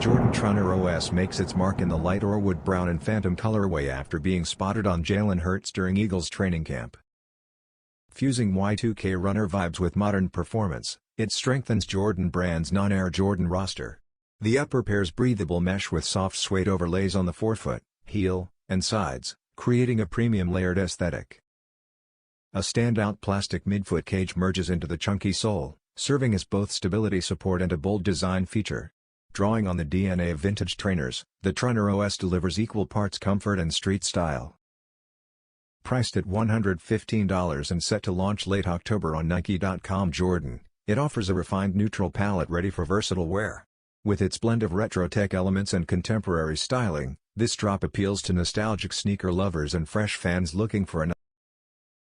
Jordan Trunner OS makes its mark in the light Orewood Brown and Phantom colorway after being spotted on Jalen Hurts during Eagles training camp. Fusing Y2K runner vibes with modern performance, it strengthens Jordan Brand's non-Air Jordan roster. The upper pairs breathable mesh with soft suede overlays on the forefoot, heel, and sides, creating a premium layered aesthetic. A standout plastic midfoot cage merges into the chunky sole, serving as both stability support and a bold design feature. Drawing on the DNA of vintage trainers, the Trunner OS delivers equal parts comfort and street style. Priced at $115 and set to launch late October on Nike.com Jordan, it offers a refined neutral palette ready for versatile wear. With its blend of retro tech elements and contemporary styling, this drop appeals to nostalgic sneaker lovers and fresh fans looking for an